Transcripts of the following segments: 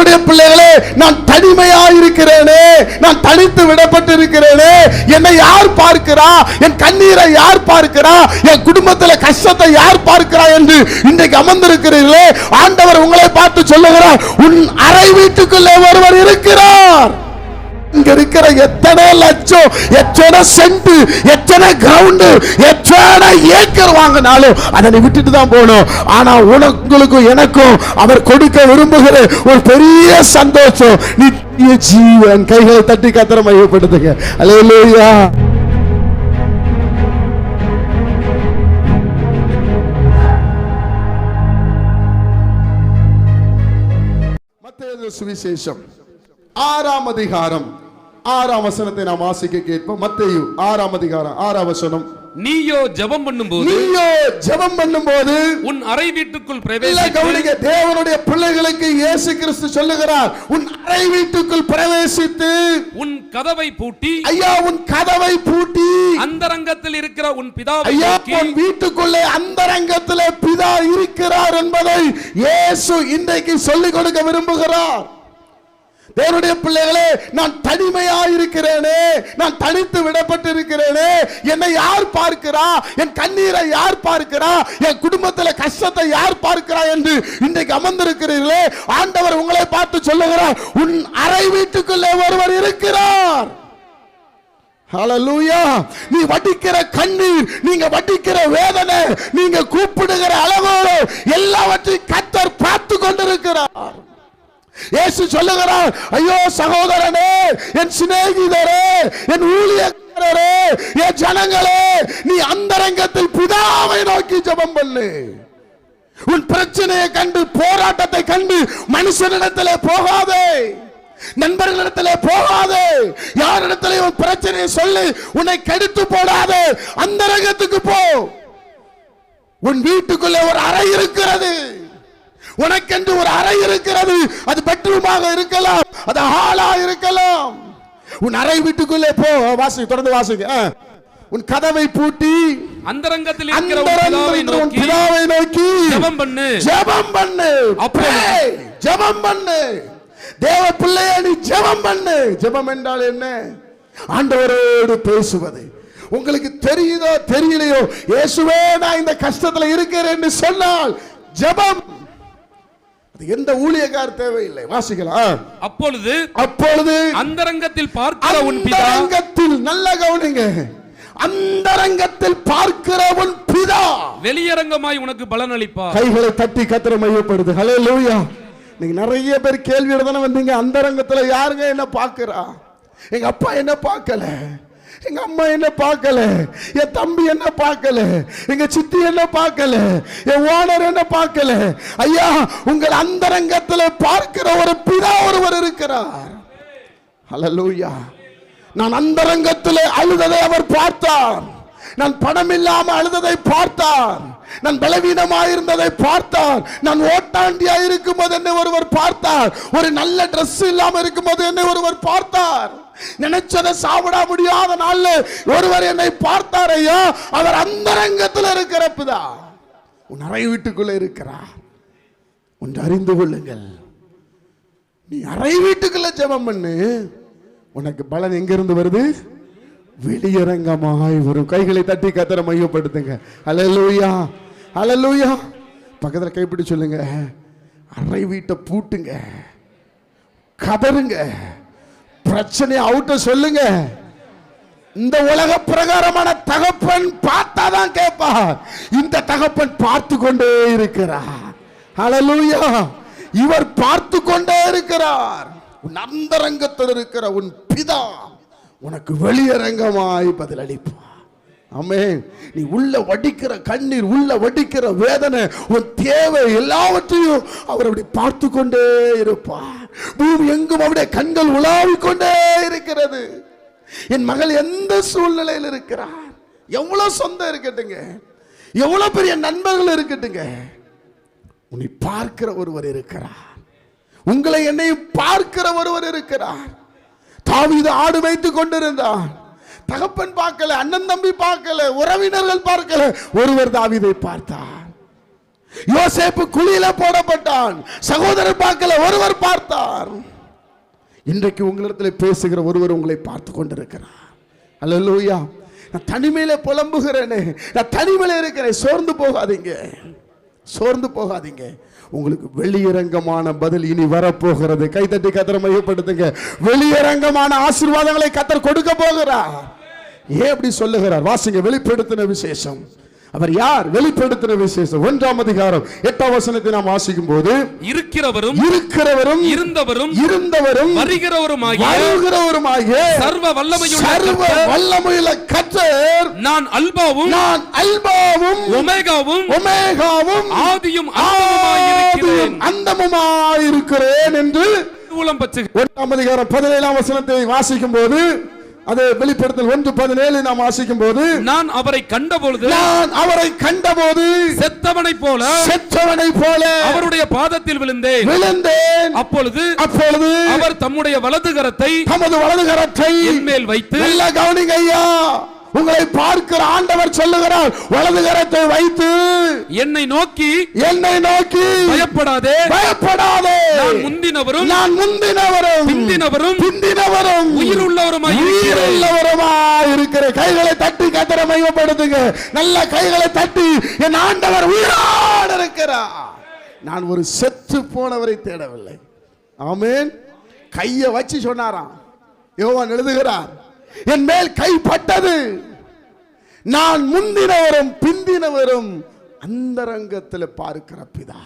தேவனுடைய பிள்ளைகளே, நான் தனிமையா இருக்கிறேனே, நான் தனித்து விடப்பட்டு இருக்கிறேனே, என்னை யார் பார்க்கிறா, என் கண்ணீரை யார் பார்க்கிறா, என் குடும்பத்தில் கஷ்டத்தை யார் பார்க்கிறா என்று இன்றைக்கு அமர்ந்திருக்கிறீர்களே, ஆண்டவர் உங்களை பார்த்து சொல்லுகிறார், உன் அறை வீட்டுக்குள்ளே ஒருவர் இருக்கிறார். இங்க இருக்கிற எத்தனை லட்சம், எத்தனை சென்ட், எத்தனை கிரவுண்ட், எத்தனை ஏக்கர் வாங்கினாலும் அதை விட்டுட்டு தான் போகணும். ஆனா உங்களுக்கும் எனக்கும் அவர் கொடுக்க விரும்புகிற ஒரு பெரிய சந்தோஷம், நித்திய ஜீவன். கைகளை தட்டி கர்த்தரை மகிமைப்படுத்துங்க. அல்லேலூயா. மத்தேயு சுவிசேஷம் 6ஆம் அதிகாரம் 6ஆம் வசனத்தை நாம் வாசிக்க கேட்போம். மத்தேயு 6ஆம் அதிகாரம் 6ஆம் வசனம். நீயோ ஜெபம் பண்ணும்போது உன் அறை வீட்டுக்குள் பிரவேசித்து, கவனிங்க, தேவனுடைய பிள்ளைகளுக்கு இயேசு கிறிஸ்து சொல்லுகிறார், உன் அறை வீட்டுக்குள் பிரவேசித்து உன் கதவை பூட்டி, ஐயா உன் கதவை பூட்டி, அந்தரங்கத்தில் இருக்கிற உன் பிதாவை ஐயா நோக்கி, உன் வீட்டுக்குள்ளே அந்தரங்கத்திலே பிதா இருக்கிறார் என்பதை இயேசு இன்றைக்கு சொல்லிக் கொடுக்க விரும்புகிறார். தேவனுடைய பிள்ளைகளே, நான் தனிமையா இருக்கிறேனே, நான் தனித்து விடப்பட்டு இருக்கிறேனே, என்னை யார் பார்க்கிறா, என் கண்ணீரை யார் பார்க்கிறா, என் குடும்பத்தில் கஷ்டத்தை யார் பார்க்கிறா என்று இன்றைக்கு அமர்ந்திருக்கிறீர்களே, ஆண்டவர் உங்களை பார்த்து சொல்லுகிறார், உன் அறை வீட்டுக்குள்ளே ஒருவர் இருக்கிறார். ஹல்லேலூயா. நீ வடிக்கிற கண்ணீர், நீங்க வடிக்கிற வேதனை, நீங்க கூப்பிடுகிற அளவோடு எல்லாவற்றையும் கர்த்தர் பார்த்து கொண்டிருக்கிறார். இயேசு சொல்லுகிறார், ஐயோ சகோதரனே, என் சிநேகிதரே, என் ஊழியக்காரரே, என் ஜனங்களே, நீ அந்தரங்கத்தில் பிதாவை நோக்கி ஜெபம் பண்ணு. உன் பிரச்சனையை கண்டு, போராட்டத்தை கண்டு மனுஷனிடத்திலே போகாதே, நண்பர்களிடத்திலே போகாதே, யாரிடத்திலே உன் பிரச்சனையை சொல்லி உன்னை கெடுத்து போடாதே. அந்தரங்கத்துக்கு போ. உன் வீட்டுக்குள்ளே ஒரு அறை இருக்கிறது, உனக்கென்று ஒரு அறை இருக்கிறது. அது பெட்ரூமாக இருக்கலாம், அது ஹாலா இருக்கலாம். உன் அறை வீட்டுக்குள்ளே போ. வாசி, தொடர்ந்து வாசிங்க. உன் கதவை பூட்டி அந்தரங்கத்தில் இருக்கிற உன் பிதாவை நோக்கி ஜெபம் பண்ணு. ஜெபம் பண்ணு. ஜெபம் பண்ணு. தேவ பிள்ளையே, நீ ஜெபம் பண்ணு. ஜெபம் என்றால் என்ன? ஆண்டவரோடு பேசுவது. உங்களுக்கு தெரியுதோ தெரியலையோ, இயேசுவே நான் இந்த கஷ்டத்துல இருக்கிறேன் என்று சொன்னால் ஜெபம். எந்த ஊழியக்கார தேவையில்லை. வாசிக்கலாம். அப்பொழுது அந்தரங்கத்தில் பார்க்கிற உன் பிதா, அந்தரங்கத்தில், நல்ல கவனிங்க, அந்தரங்கத்தில் பார்க்கிற உன் பிதா வெளியரங்கமாய் உனக்கு பலன் அளிப்பார். கைகளை தட்டி கர்த்தரை மகிமைப்படுத்து. ஹல்லேலூயா. நீங்க நிறைய பேர் கேள்வியோட தானே வந்தீங்க. அந்தரங்கத்துல யாருங்க என்ன பார்க்கிறா? எங்க அப்பா என்ன பார்க்கல, எங்க அம்மா என்ன பார்க்கல, என் தம்பி என்ன பார்க்கல, எங்க சித்தி என்ன பார்க்கல, என் ஓனர் என்ன பார்க்கல. ஐயா, உங்கள் அந்தரங்கத்தில் பார்க்கிற ஒரு பிதா ஒருவர் இருக்கிறார். ஹல்லேலூயா. நான் அந்தரங்கத்தில் அழுததை அவர் பார்த்தார். நான் பணம் இல்லாம அழுததை பார்த்தார். நான் பலவீனமாக இருந்ததை பார்த்தார். நான் ஓட்டாண்டியா இருக்கும்போது என்னை ஒருவர் பார்த்தார். ஒரு நல்ல டிரெஸ் இல்லாம இருக்கும்போது என்னை ஒருவர் பார்த்தார். நினைச்சதை சாப்பிட முடியாத நாள்ல ஒருவர் என்னை பார்த்தார். ஐயா, அவர் அந்தரங்கத்தில் இருக்கிற பிதா உன் அறை வீட்டுக்குள்ள இருக்கிறார். ஒன்று அறிந்து கொள்ளுங்கள், நீ அறை வீட்டுக்குள்ள ஜெபம் பண்ணு. உனக்கு பலன் எங்கிருந்து வருது? வெளியரங்கமாய் வரும். கைகளை தட்டி கர்த்தரை மையப்படுத்துங்க. அல்லேலூயா, அல்லேலூயா. பக்கத்தில் கைப்பிடி சொல்லுங்க, அறை வீட்டை பூட்டுங்க, கதறுங்க, பிரச்சனையை அவுட்ட சொல்லுங்க. இந்த உலக பிரகாரமான தகப்பன் பார்த்தாதான் கேட்பார். இந்த தகப்பன் பார்த்து கொண்டே இருக்கிறார். ஹல்லேலூயா. இவர் பார்த்து கொண்டே இருக்கிறார். உன் அந்தரங்கத்தில் இருக்கிற உன் பிதா உனக்கு வெளியரங்கமாய் பதிலளிப்பார். ஆமென். நீ உள்ள வடிக்கிற கண்ணீர், உள்ள வடிக்கிற வேதனை, உன் தேவை எல்லாவற்றையும் அவர் அப்படி பார்த்து கொண்டே இருப்பார். பூமி எங்கும் அவருடைய கண்கள் உலாவிக் கொண்டே இருக்கிறது. என் மகள் எந்த சூழ்நிலையில் இருக்கிறார், எவ்வளவு சொந்தம் இருக்கட்டுங்க, எவ்வளவு பெரிய நண்பர்கள் இருக்கட்டுங்க, உன்னை பார்க்கிற ஒருவர் இருக்கிறார். உங்களை என்னையும் பார்க்கிற ஒருவர் இருக்கிறார். தாவீது ஆடு வைத்துக் கொண்டிருந்தான். தகப்பன் பார்க்கல, அண்ணன் தம்பி பார்க்கல, உறவினர்கள் பார்க்கல. ஒருவர் தாவீதை பார்த்தார். யோசேப்பு குழியில போடப்பட்டான், சகோதரர் பார்க்கல, ஒருவர் பார்த்தார். இன்றைக்கு உங்களிடத்தில் பேசுகிற ஒருவர் உங்களை பார்த்து கொண்டிருக்கிறார். அல்லேலூயா. நான் தனிமையில புலம்புகிறேனே, நான் தனிமையில இருக்கிறேன். சோர்ந்து போகாதீங்க, சோர்ந்து போகாதீங்க. உங்களுக்கு வெளியரங்கமான பதில் இனி வரப்போகிறது. கைதட்டி கர்த்தரை மையப்படுத்துங்க. வெளியரங்கமான ஆசீர்வாதங்களை கர்த்தர் கொடுக்க போகிறார். ஏன் அப்படி சொல்லுகிறார்? வாசிங்க. வெளிப்படுத்தின விசேஷம். அவர் யார்? வெளிப்படுத்தின விசேஷம் 1ஆம் அதிகாரம் 8ஆம் வசனத்தை நாம் வாசிக்கும் போது, இருக்கிறவரும் இருந்தவரும் வருகிறவருமாகிய சர்வ வல்லமையுள்ள கர்த்தர் நான் அல்பாவும் ஒமேகாவும் ஆதியும் அந்தமுமாயிருக்கிறேன் என்று 1ஆம் அதிகாரம் 17ஆம் வசனத்தை வாசிக்கும் போது, அது வெளிப்படுத்தல் 1:17 நாம் வாசிக்கும் போது, நான் அவரை கண்டபோது செத்தவனை போல அவருடைய பாதத்தில் விழுந்தேன். அப்பொழுது அவர் தம்முடைய வலது கரத்தை என் மேல் வைத்து, நல்லா கவனிங்க ஐயா, உங்களை பார்க்கிற ஆண்டவர் சொல்லுகிறார், வலது கரத்தை வைத்து என்னை நோக்கி பயப்படாதே, நான் முந்தினவரும் பிந்தினவரும் உயிருள்ளவருமாய் இருக்கிற. கைகளை தட்டி கர்த்தரை மகிமைப்படுத்துங்க. நல்ல கைகளை தட்டி, என் ஆண்டவர் உயிரோடு இருக்கிறார். நான் ஒரு செத்து போனவரை தேடவில்லை. ஆமென். கையை வச்சு சொன்னாராம். யோவான் எழுதுகிறார், என் மேல் கைப்பட்டது, நான் முந்தினவரும் பிந்தினவரும் அந்தரங்கத்தில் பார்க்கிற பிதா.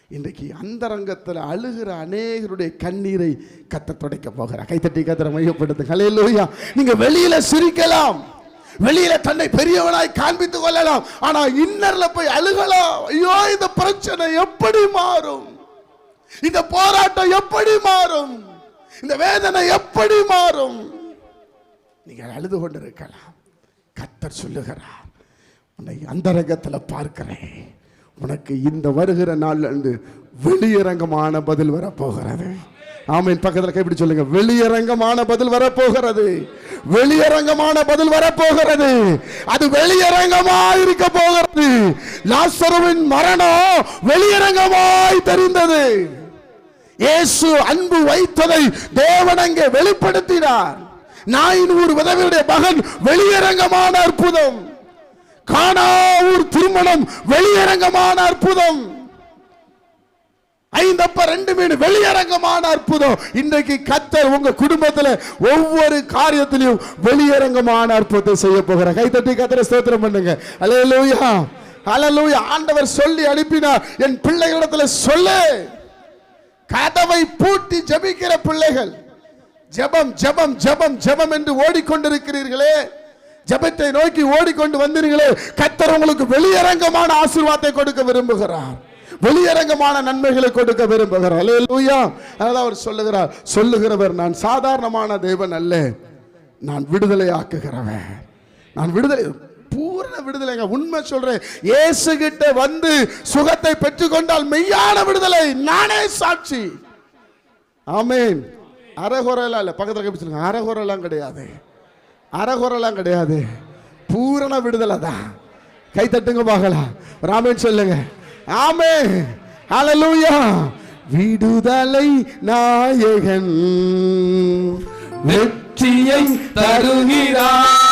இன்றைக்கு அந்தரங்கத்தில் அழுகிற அநேகருடைய கண்ணீரை கர்த்தர் துடைக்க போகிறார். கைத்தட்டி கர்த்தரை மையப்படுத்துங்க. ஹல்லேலூயா. நீங்க வெளியில சிரிக்கலாம், வெளியில தன்னை பெரியவனாய் காண்பித்துக் கொள்ளலாம், ஆனா இன்னர்ல போய் அழுகலாம். ஐயோ, இந்த பிரச்சனை எப்படி மாறும்? இந்த போராட்டம் எப்படி மாறும்? இந்த வேதனை எப்படி மாறும்? நீங்கள் அழுது கொண்டிருக்கலாம். கர்த்தர் சொல்லுகிறார், உன்னை அந்தரங்கத்தில் பார்க்கிறேன். உனக்கு இந்த வருகிற நாள் அன்று வெளியரங்கமான பதில் வரப்போகிறது. ஆமென். பக்கத்தில் கைப்பிடி சொல்லுங்க. வெளியரங்கமான பதில் வரப்போகிறது. வெளியரங்கமான பதில் வரப்போகிறது. அது வெளியரங்கமாய் இருக்க போகிறது. லாசருவின் மரணம் வெளியரங்கமாய் தெரிந்தது. இயேசு அன்பு வைத்ததை தேவன் அங்கே வெளிப்படுத்தினார். நாயினூர் விதவையுடைய மகன் வெளியரங்கமான அற்புதம். கானாவூர் திருமணம் வெளியரங்கமான அற்புதம். 5 அப்ப 2 மீன் வெளியரங்கமான அற்புதம். இன்றைக்கு கர்த்தர் உங்க குடும்பத்தில் ஒவ்வொரு காரியத்திலும் வெளியரங்கமான அற்புதத்தை செய்ய போகிறார். கைதட்டி கர்த்தரை ஸ்தோத்திரம் பண்ணுங்க. அல்லேலூயா, அல்லேலூயா. ஆண்டவர் சொல்லி அனுப்பினார், என் பிள்ளைகளிடத்தில் சொல்லு. கதவை பூட்டி ஜெபிக்கிற பிள்ளைகள், ஜெபம் ஜெபம் ஜெபம் ஜெபம் என்று ஓடிக்கொண்டிருக்கிறீர்களே, ஜெபத்தை நோக்கி ஓடிக்கொண்டு வந்தீர்களே, கர்த்தர் உங்களுக்கு வெளியரங்கமான ஆசீர்வாதத்தை கொடுக்க விரும்புகிறார். வெளியரங்கமான நன்மைகளை கொடுக்க விரும்புகிறார். அல்லேலூயா. அதான் அவர் சொல்லுகிறவர், நான் சாதாரணமான தேவன் அல்ல, நான் விடுதலை ஆக்குகிறவன். நான் விடுதலை, பூரண விடுதலைங்க. உண்மை சொல்றேன். இயேசு கிட்ட வந்து சுகத்தை பெற்றுக்கொண்டால் மெய்யான விடுதலை. நானே சாட்சி. ஆமென். அரைகுறைலாம் இல்லை. பக்கத்தில் கைப்பிடிச்சுங்க. அரைகுறைலாம் கிடையாது, அரைகுறைலாம் கிடையாது. பூரண விடுதலை தான். கை தட்டுங்க பார்க்கலாம். ஆமென் சொல்லுங்க. ஆமென். ஹல்லேலூயா. விடுதலை நாயகன் வெற்றியை தருகிறார்,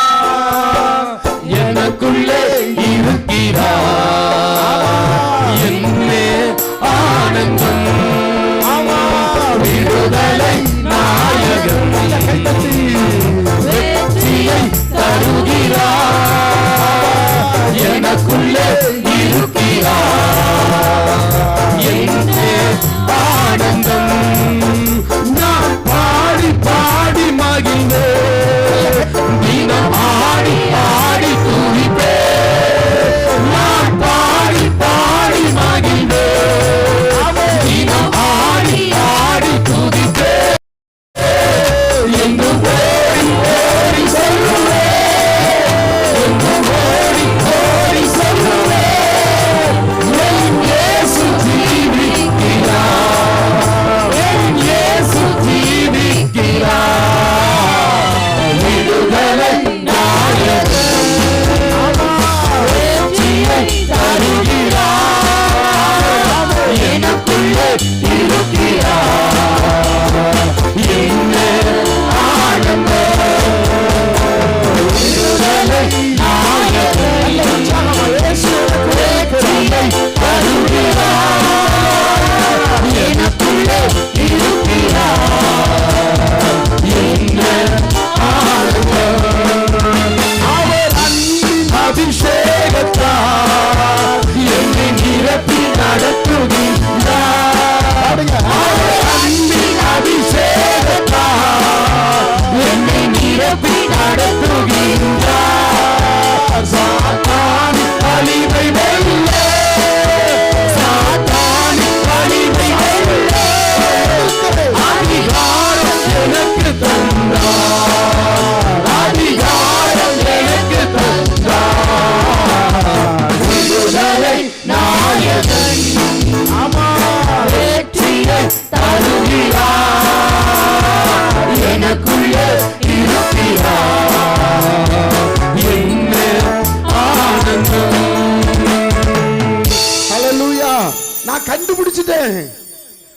எனக்குள்ளே இருக்கிறார், என்னே ஆனந்தம். விடுதலை நாயகன் வெற்றியை தருகிறார், எனக்குள்ளே இருக்கிறார், என்னே ஆனந்தம். நான் பாடி பாடி மகிழ்ந்தே, தினம் ஆடி ஆடி துதிப்பே. நான் பாடி பாடி மகிழ்ந்தே, தினம் ஆடி ஆடி துதிப்பே.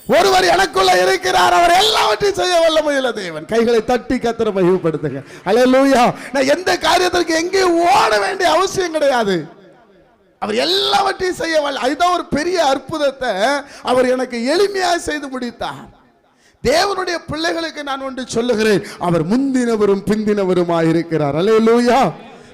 ஒருவர் எனக்குள்ள இருக்கிறார், அவர் எல்லாவற்றையும் செய்ய வல்லமையுள்ள தேவன். கைகளை தட்டி கர்த்தரை மகிமைப்படுத்துங்க. அல்லேலூயா. நான் எந்த காரியத்திற்கு எங்கேயும் ஓட வேண்டிய அவசியம் கிடையாது. அவர் எல்லாவற்றையும் செய்ய வல்ல. அதுதான் ஒரு பெரிய அற்புதத்தை அவர் எனக்கு எளிமையாக செய்து முடித்தார். தேவனுடைய பிள்ளைகளுக்கு நான் ஒன்று சொல்லுகிறேன், அவர் முந்தினவரும் பிந்தினவருமாய் இருக்கிறார். அல்லேலூயா.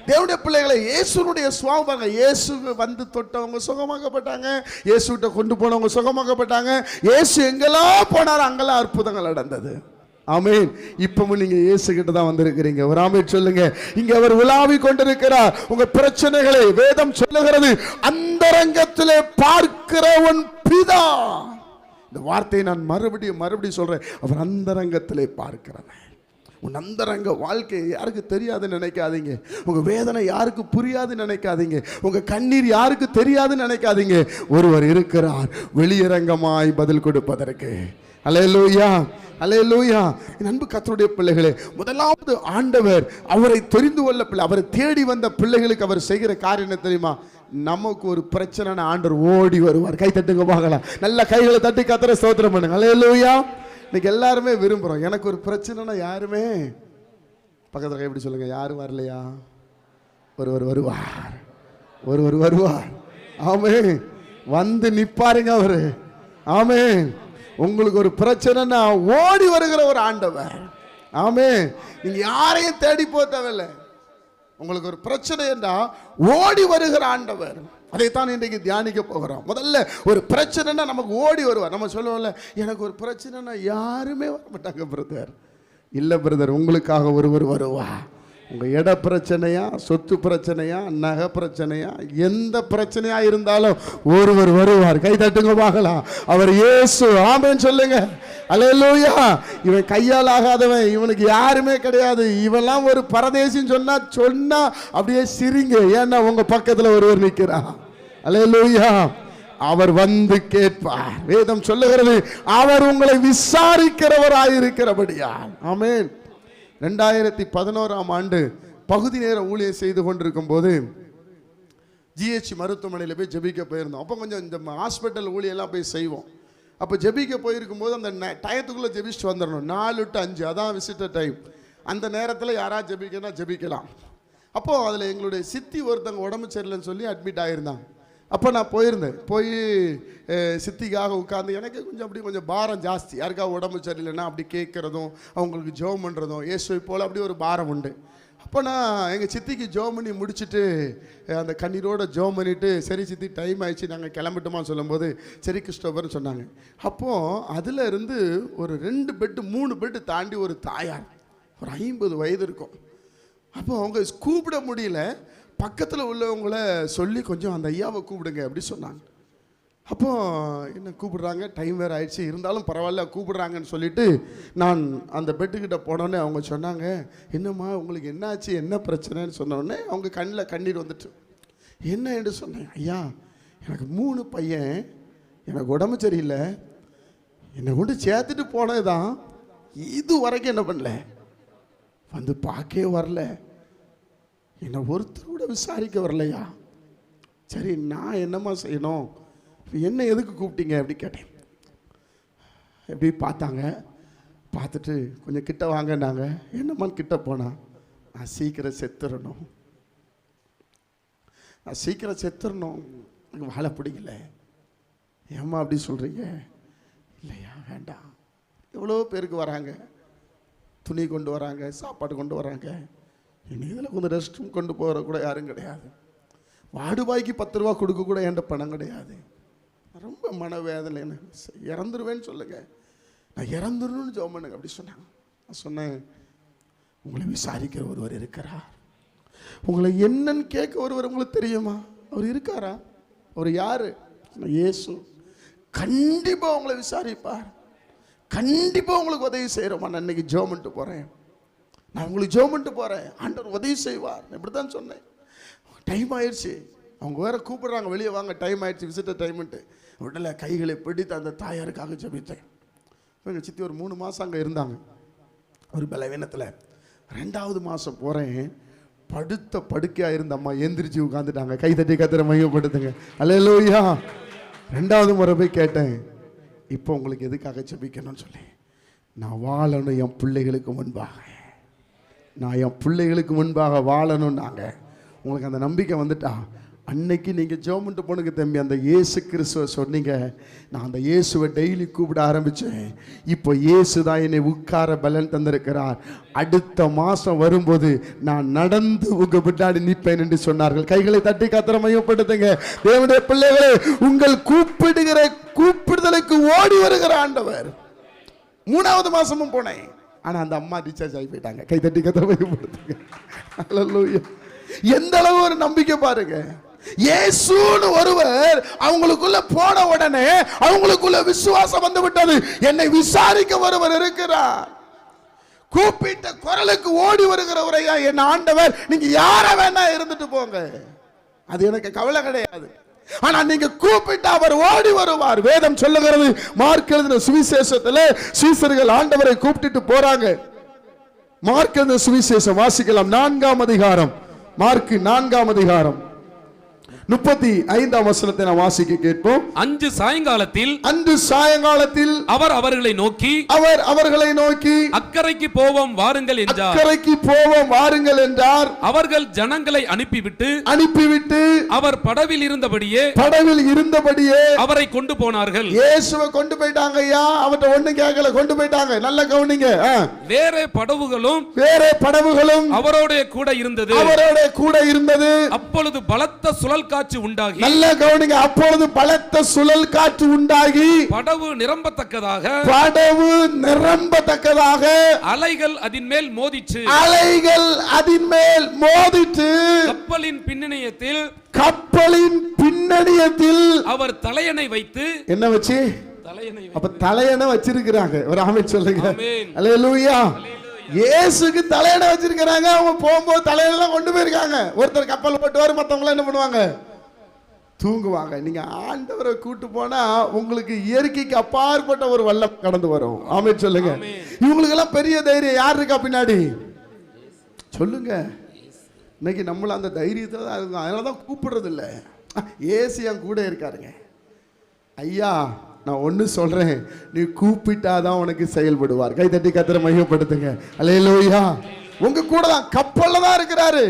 தேவனுடைய பிள்ளைகளை இயேசுனுடைய சுவாபங்க. இயேசு வந்து தொட்டவங்க சுகமாக்கப்பட்டாங்க, இயேசுகிட்ட கொண்டு போனவங்க சுகமாக்கப்பட்டாங்க. இயேசு எங்கெல்லாம் போனார் அங்கெல்லாம் அற்புதங்கள் நடந்தது. ஆமென். இப்பவும் நீங்க இயேசு கிட்ட தான் வந்திருக்கிறீங்க. ஒரு ஆமென் சொல்லுங்க. இங்க அவர் உலாவி கொண்டிருக்கிறார். உங்க பிரச்சனைகளை வேதம் சொல்லுகிறது, அந்தரங்கத்திலே பார்க்கிறவன் பிதா. இந்த வார்த்தையை நான் மறுபடியும் சொல்றேன். அவர் அந்தரங்கத்திலே பார்க்கிறவன். உன் அந்தரங்க வாழ்க்கை யாருக்கு தெரியாதுன்னு நினைக்காதீங்க. உங்க வேதனை யாருக்கு புரியாதுன்னு நினைக்காதீங்க. உங்க கண்ணீர் யாருக்கு தெரியாதுன்னு நினைக்காதீங்க. ஒருவர் இருக்கிறார் வெளியரங்கமாய் பதில் கொடுப்பதற்கு. அல்லேலூயா, அல்லேலூயா. என் அன்பு கர்த்தருடைய பிள்ளைகளே, முதலாவது ஆண்டவர் அவரை தெரிந்து கொள்ள பிள்ளை, அவரை தேடி வந்த பிள்ளைகளுக்கு அவர் செய்கிற காரியம் என்ன தெரியுமா? நமக்கு ஒரு பிரச்சனை ஆண்டவர் ஓடி வருவார். கை தட்டுங்க பார்க்கலாம். நல்ல கைகளை தட்டி கர்த்தரை ஸ்தோத்திரம் பண்ணுங்க. அல்லேலூயா. இன்னைக்கு எல்லாருமே விரும்புகிறோம், எனக்கு ஒரு பிரச்சனைனா யாருமே பக்கத்தில் கை எப்படி சொல்லுங்க, யாரும் வரலையா? ஒருவர் வருவார், ஒருவர் வருவார். ஆமே, வந்து நிப்பாருங்க அவரு. ஆமே, உங்களுக்கு ஒரு பிரச்சனைனா ஓடி வருகிற ஒரு ஆண்டவர். ஆமே, நீங்க யாரையும் தேடி போக தேவையில்லை. உங்களுக்கு ஒரு பிரச்சனை என்றா ஓடி வருகிற ஆண்டவர். அதைத்தான் இன்றைக்கு தியானிக்க போகிறோம். முதல்ல ஒரு பிரச்சனைனா நமக்கு ஓடி வருவார். நம்ம சொல்லுவோம்ல, எனக்கு ஒரு பிரச்சனைனா யாருமே வர மாட்டாங்க பிரதர். இல்லை பிரதர், உங்களுக்காக ஒருவர் வருவா. உங்கள் இட பிரச்சனையா, சொத்து பிரச்சனையா, நகை பிரச்சனையா, எந்த பிரச்சனையா இருந்தாலும் ஒருவர் வருவார். கை தட்டுங்க பார்க்கலாம். அவர் இயேசு. ஆமென் சொல்லுங்க. அல்லேலூயா. இவன் கையால் ஆகாதவன், இவனுக்கு யாருமே கிடையாது, இவெல்லாம் ஒரு பரதேசின்னு சொன்னா அப்படியே சிரிங்க. ஏன்னா உங்க பக்கத்துல ஒருவர் நிற்கிறார். அல்லேலூயா. அவர் வந்து கேட்பார். வேதம் சொல்லுகிறது, அவர் உங்களை விசாரிக்கிறவராயிருக்கிறபடியா. ஆமென். 2011ஆம் ஆண்டு பகுதி நேர ஊழியம் செய்து கொண்டிருக்கும் போது ஜிஹெச் மருத்துவமனையில் போய் ஜெபிக்க போயிருந்தோம். அப்போ கொஞ்சம் இந்த ஹாஸ்பிட்டல் ஊழியெல்லாம் போய் செய்வோம். அப்போ ஜெபிக்க போயிருக்கும் போது அந்த டயத்துக்குள்ளே ஜெபிச்சுட்டு வந்துடணும். 4 to 5 அதான் விசிட்டர் டைம். அந்த நேரத்தில் யாராவது ஜெபிக்கனா ஜெபிக்கலாம். அப்போது அதில் எங்களுடைய சித்தி ஒருத்தவங்க உடம்பு சரியில்லைன்னு சொல்லி அட்மிட் ஆகியிருந்தாங்க. அப்போ நான் போயிருந்தேன். போய் சித்திக்காக உட்காந்து எனக்கு கொஞ்சம் பாரம் ஜாஸ்தி. யாருக்காக உடம்பு சரியில்லைன்னா அப்படி கேட்குறதும் அவங்களுக்கு ஜெபம் பண்ணுறதும் இயேசுவை போல் அப்படி ஒரு பாரம் உண்டு. அப்போ நான் எங்கள் சித்திக்கு ஜெபம் பண்ணி முடிச்சுட்டு அந்த கண்ணீரோட ஜெபம் பண்ணிவிட்டு, சரி சித்தி டைம் ஆயிடுச்சு நாங்கள் கிளம்பிட்டோமா சொல்லும்போது சரி கிறிஸ்டோபர்னு சொன்னாங்க. அப்போது அதில் இருந்து ஒரு 2 பெட்டு 3 பெட்டு தாண்டி ஒரு தாயார், ஒரு 50 வயது இருக்கும். அப்போ அவங்க கூப்பிட முடியல, பக்கத்தில் உள்ளவங்கள சொல்லி கொஞ்சம் அந்த ஐயாவை கூப்பிடுங்க அப்படி சொன்னாங்க. அப்போது என்ன கூப்பிடுறாங்க, டைம் வேறு ஆயிடுச்சு, இருந்தாலும் பரவாயில்ல கூப்பிடுறாங்கன்னு சொல்லிட்டு நான் அந்த பெட்டுக்கிட்ட போனோடனே அவங்க சொன்னாங்க, என்னம்மா உங்களுக்கு என்னாச்சு, என்ன பிரச்சனைன்னு சொன்னோடனே அவங்க கண்ணில் கண்ணீர் வந்துட்டு, என்ன என்று சொன்னேன். ஐயா எனக்கு 3 பையன், எனக்கு உடம்பு சரியில்லை, என்னை கொண்டு சேர்த்துட்டு போனது தான், இது வரைக்கும் என்ன பண்ணல, வந்து பார்க்கவே வரல, என்னை ஒருத்தர் கூட விசாரிக்க வரலையா. சரி நான் என்னம்மா செய்யணும், என்ன எதுக்கு கூப்பிட்டீங்க அப்படி கேட்டேன். எப்படி பார்த்தாங்க, பார்த்துட்டு கொஞ்சம் கிட்ட வாங்கினாங்க. என்னம்மான்னு கிட்ட போனா, நான் சீக்கிரம் செத்துடணும், நான் சீக்கிரம் செத்துடணும், எனக்கு வாழ பிடிக்கல. ஏம்மா அப்படி சொல்கிறீங்க? இல்லையா வேண்டாம், எவ்வளோ பேருக்கு வராங்க, துணி கொண்டு வராங்க, சாப்பாடு கொண்டு வராங்க, இன்னும் இதில் கொஞ்சம் ரெஸ்ட் ரூம் கொண்டு போகிற கூட யாரும் கிடையாது, வாடுபாய்க்கு 10 ரூபா கொடுக்க கூட என்கிட்ட பணம் கிடையாது, ரொம்ப மனவேதனை, இறந்துருவேன்னு சொல்லுங்க, நான் இறந்துடணும்னு ஜெபம் பண்ணுங்க அப்படி சொன்னாங்க. நான் சொன்னேன், உங்களை விசாரிக்கிற ஒருவர் இருக்கிறார், உங்களை என்னன்னு கேட்க ஒருவர் உங்களுக்கு தெரியுமா, அவர் இருக்காரா, அவர் யாரு, இயேசு. கண்டிப்பாக உங்களை விசாரிப்பார், கண்டிப்பாக உங்களுக்கு உதவி செய்கிறோமா. நான் இன்னைக்கு ஜெபம் பண்ணிட்டு போகிறேன், நான் உங்களுக்கு ஜெபம் பண்ணிட்டு போகிறேன், ஆண்டவர் உதவி செய்வார். இப்படி தான் சொன்னேன். டைம் ஆயிடுச்சு, அவங்க வேற கூப்பிடுறாங்க, வெளியே வாங்க, டைம் ஆயிடுச்சு, விசிட்டர் டைம்ன்ட்டு. உடனே கைகளை பிடித்து அந்த தாயாருக்காக ஜெபித்தேன். எங்கள் சித்தி ஒரு 3 மாதம் அங்கே இருந்தாங்க, ஒரு பலவீனத்தில். 2வது மாதம் போகிறேன், படுத்த படுக்கையாக இருந்த அம்மா எந்திரிச்சு உட்காந்துட்டாங்க. கை தட்டி கத்திர மையப்படுத்துங்க. அல்லேலூயா. 2வது முறை போய் கேட்டேன், இப்போ உங்களுக்கு எதுக்காக ஜெபிக்கணும்னு சொல்லி, நான் வாழணும் என் பிள்ளைகளுக்கு முன்பாக, நான் என் பிள்ளைகளுக்கு முன்பாக வாழணும்னாங்க. உங்களுக்கு அந்த நம்பிக்கை வந்துட்டா அன்னைக்கு நீங்கள் ஜெபம்ட்டு போனுங்க தம்பி, அந்த இயேசு கிறிஸ்துவை சொன்னீங்க, நான் அந்த இயேசுவை டெய்லி கூப்பிட ஆரம்பித்தேன். இப்போ இயேசு தான் என்னை உட்கார பலன் தந்திருக்கிறார். அடுத்த மாதம் வரும்போது நான் நடந்து உங்கள் பின்னாடி நிற்பேன் என்று சொன்னார்கள். கைகளை தட்டி கத்திர மையப்படுத்துங்க. தேவனுடைய பிள்ளைகளே, உங்கள் கூப்பிடுகிற கூப்பிடுதலுக்கு ஓடி வருகிற ஆண்டவர். 3வது மாதமும் போனேன், ஆனால் அந்த அம்மா டிஸ்சார்ஜ் ஆகி போயிட்டாங்க. கை தட்டி கத்திர மையப்படுத்துங்க. அல்லேலூயா. எந்த அளவு ஒரு நம்பிக்கை பாருங்க. இயேசுன்னு ஒருவர் அவங்களுக்குள்ள போன உடனே அவங்களுக்குள்ள விசுவாசம் வந்து விட்டது. என்னை விசாரிக்க ஒருவர் இருக்கிறார். கூப்பிட்ட குரலுக்கு ஓடி வருகிறவரையா என் ஆண்டவர், நீங்க யார வேணா இருந்துட்டு போங்க, அது எனக்கு கவலை கிடையாது. ஆனா நீங்க கூப்பிட்டு அவர் ஓடி வருவார். வேதம் சொல்லுகிறது, மார்க் எழுதின சுவிசேஷத்துல சீசர்கள் ஆண்டவரை கூப்பிட்டு போறாங்க. மார்க் எழுதின சுவிசேஷம் வாசிக்கலாம், 4ஆம் அதிகாரம். மார்க் 4ஆம் அதிகாரம் 35ஆம் வசனத்தை நான் வாசிக்க கேட்போம். அன்று சாயங்காலத்தில் அவர் அவர்களை நோக்கி அக்கரைக்கு போவோம் வாருங்கள் என்றார். அக்கரைக்கு போவோம் வாருங்கள் என்றார். அவர்கள் ஜனங்களை அனுப்பிவிட்டு அவர் படவில் இருந்தபடியே அவரை கொண்டு போனார்கள். இயேசுவை கொண்டு போயிட்டாங்க. ஐயா அவர்ட்ட ஒண்ணு கேட்கல, கொண்டு போயிட்டாங்க. நல்ல கவனிங்க. வேற படவுகளும் அவரோட கூட இருந்தது. அப்பொழுது பலத்த சுழல் காற்று உண்டாகி, நல்ல கவனிங்க, அப்பொழுது பலத்த சுழல் காற்று உண்டாகி படவு நிரம்பத்தக்கதாக அலைகள் அதின் மேல் மோதிற்று. கப்பலின் பின்னணியத்தில் அவர் தலையணை வைத்து, என்ன வச்சு? அப்ப தலையணை வச்சிருக்கிறாங்க. ஒரு ஆமென் சொல்லுங்க. அல்லேலூயா. இயேசுக்கு தலையணை வச்சிருக்கிறாங்க. அவங்க போகும்போது தலையணை கொண்டு போயிருக்காங்க. ஒருத்தர் கப்பல் போட்டுவாரு, மற்றவங்க என்ன பண்ணுவாங்க? தூங்குவாங்க. நீங்க ஆண்டவரை கூட்டு போனா உங்களுக்கு இயற்கைக்கு அப்பாற்பட்ட ஒரு வல்லம் கடந்து வரும். ஆமென் சொல்லுங்க. இவங்களுக்கு எல்லாம் பெரிய தைரியம் யார் இருக்கா பின்னாடி? சொல்லுங்க. இன்னைக்கு நம்மள அந்த தைரியத்துல தான் இருக்கும். அதனாலதான் கூப்பிடுறது இல்லை. ஏசு என் கூட இருக்காருங்க. ஐயா நான் ஒன்று சொல்றேன், நீ கூப்பிட்டாதான் உனக்கு செயல்படுவார். கை தட்டி கத்திர மையப்படுத்துங்க. அல்லேலூயா. உங்க கூட தான் கப்பல்ல தான் இருக்கிறாரு,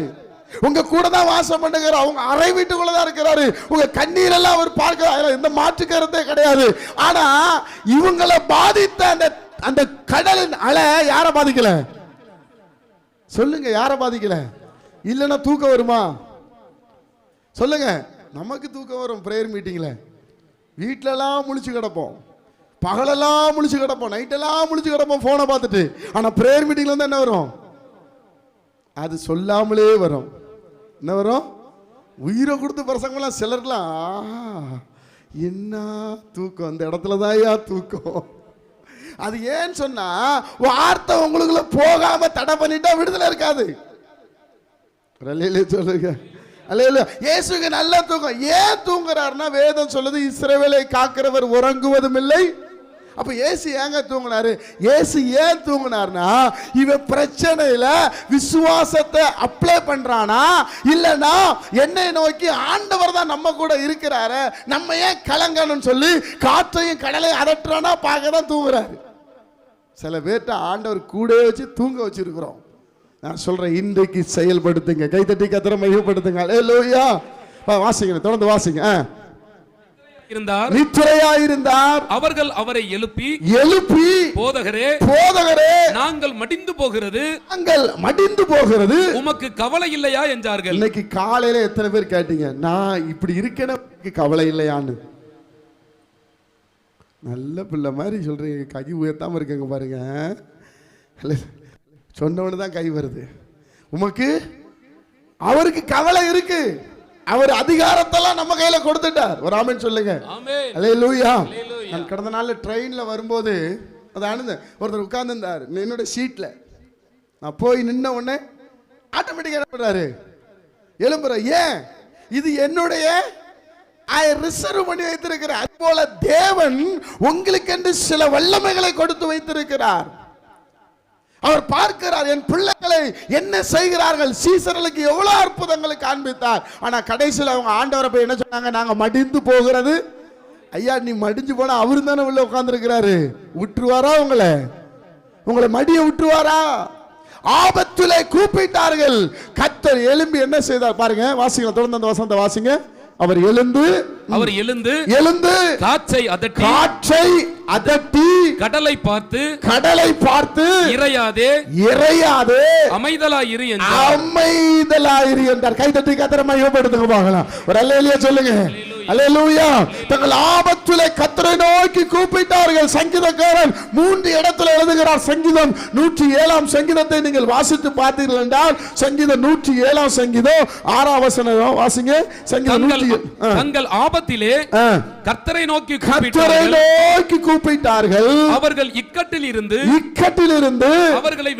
உங்க கூட தான் வாசம் பண்ணுகிறார், அவங்க அறை வீட்டுக்குள்ள தான் இருக்கிறாரு. உங்க கண்ணீர் எல்லாம் அவர் பார்க்கிறார், எந்த மாற்று கருத்தே கிடையாது. ஆனா இவங்களை பாதித்த அந்த கடலின் அலை யாரை பாதிக்கல? சொல்லுங்க, யாரை பாதிக்கல? இல்லைன்னா தூக்கம் வருமா? சொல்லுங்க. நமக்கு தூக்கம் வரும் பிரேயர் மீட்டிங்ல. வீட்டிலலாம் முழிச்சு கிடப்போம், பகலெல்லாம் முழிச்சு கிடப்போம், நைட்டெல்லாம் முழிச்சு கிடப்போம் போனை பார்த்துட்டு. ஆனா பிரேயர் மீட்டிங்ல வந்து என்ன வரும்? அது சொல்லாமலே வரும். என்ன வரும்? உயிரை கொடுத்து பிரசங்கலாம். சிலர்லாம் என்ன தூக்கம், அந்த இடத்துல தான் தூக்கம். அது ஏன்னு சொன்னா வார்த்தை உங்களுக்குள்ள போகாம தடை பண்ணிட்டா விடுதலை இருக்காது. சொல்லுங்க. இயேசுக்கு நல்ல தூக்கம். ஏன் தூங்குறாருன்னா வேதம் சொல்லுது, இஸ்ரவேலை காக்கிறவர் உறங்குவதும் இல்லை. அப்ப இயேசு ஏங்க தூங்கினாரு? இயேசு ஏன் தூங்கினார்னா, இவன் பிரச்சனையில விசுவாசத்தை அப்ளை பண்றானா, இல்லனா என்னை நோக்கி ஆண்டவர் தான் நம்ம கூட இருக்கிறாரு, நம்ம ஏன் கலங்கணும்னு சொல்லி காற்றையும் கடலையும் அதட்டுறானா பார்க்க தான் தூங்குறாரு. சில பேர்ட்ட ஆண்டவர் கூட வச்சு தூங்க வச்சிருக்கிறோம். நான் சொல்றேன், இன்றைக்கு செயல்படுத்துங்க. கைத்தட்டி கத்திர மையப்படுத்துங்க. அல்லேலூயா. வாசிங்க, தொடர்ந்து வாசிங்க. இருந்தார். அவர்கள் அவரை எழுப்பி போதகரே நாங்கள் மடிந்து போகிறது உமக்கு கவலை இல்லையா என்றார்கள். இன்னைக்கு காலையில எத்தனை பேர் கேட்டீங்க, நான் இப்படி இருக்கேன்னு கவலை இல்லையான்னு? நல்ல பிள்ளை மாதிரி சொல்றீங்க, கை உயர்த்தாம இருக்கங்க பாருங்க. சொன்னவனு தான் கை வருது. உமக்கு அவருக்கு கவலை இருக்கு. அவர் அதிகாரத்தெல்லாம் நம்ம கையில கொடுத்துட்டார். ஒரு ஆமென் சொல்லுங்க. அல்லேலூயா. நான் கடந்த நாள்ல ட்ரெயின்ல வரும்போது ஒருத்தர் உட்கார்ந்து இருந்தார் என்னோட சீட்ல. நான் போய் நின்ன உடனே ஆட்டோமேட்டிக்கா என்ன பண்றாரு? எழும்புற. ஏன்? இது என்னுடைய ரிசர்வ் பண்ணி வைத்திருக்கிறார். அதுபோல தேவன் உங்களுக்கு என்று சில வல்லமைகளை கொடுத்து வைத்திருக்கிறார். அவர் பார்க்கிறார் என் பிள்ளைகளை என்ன செய்கிறார்கள். சீசர்களுக்கு எவ்வளவு அற்புதங்களை காண்பித்தார். ஆனா கடைசியில் அவங்க ஆண்டவரை போய் என்ன சொன்னாங்க? நாங்க மடிந்து போகிறது ஐயா நீ மடிஞ்சு போனா அவரு தானே உள்ள உட்கார்ந்துருக்கிறாரு, விட்டுருவாரா உங்களை மடிய விட்டுருவாரா? ஆபத்திலே கூப்பிட்டார்கள். கர்த்தர் எழும்பி என்ன செய்தார் பாருங்க, வாசிங்க தொடர்ந்து அந்த வசனத்தை வாசிங்க. அவர் எழுந்து காற்றை அதட்டி கடலை பார்த்து இறையாதே அமைதலாயிரு என்றார். கை தட்டி கர்த்தரை மகிமைப்படுத்துங்க பார்க்கலாம். ஒரு அல்லேலூயா சொல்லுங்க. அல்லேலூயா. தங்கள் ஆபத்திலே கர்த்தரை நோக்கி கூப்பிட்டார்கள். சங்கீதக்காரன் 3 இடத்துல எழுதுகிறார். சங்கீதம் 107 சங்கீதத்தை நீங்கள் வாசித்து பார்த்தீர்கள் என்றால் சங்கீதம் 107 சங்கீதம் 6 வசனம் வாசிங்க. சங்கீதம் தங்கள் ஆபத்திலே கர்த்தரை நோக்கி கூப்பிட்டார்கள். அவர்கள் இக்கட்டில் இருந்து அவர்களை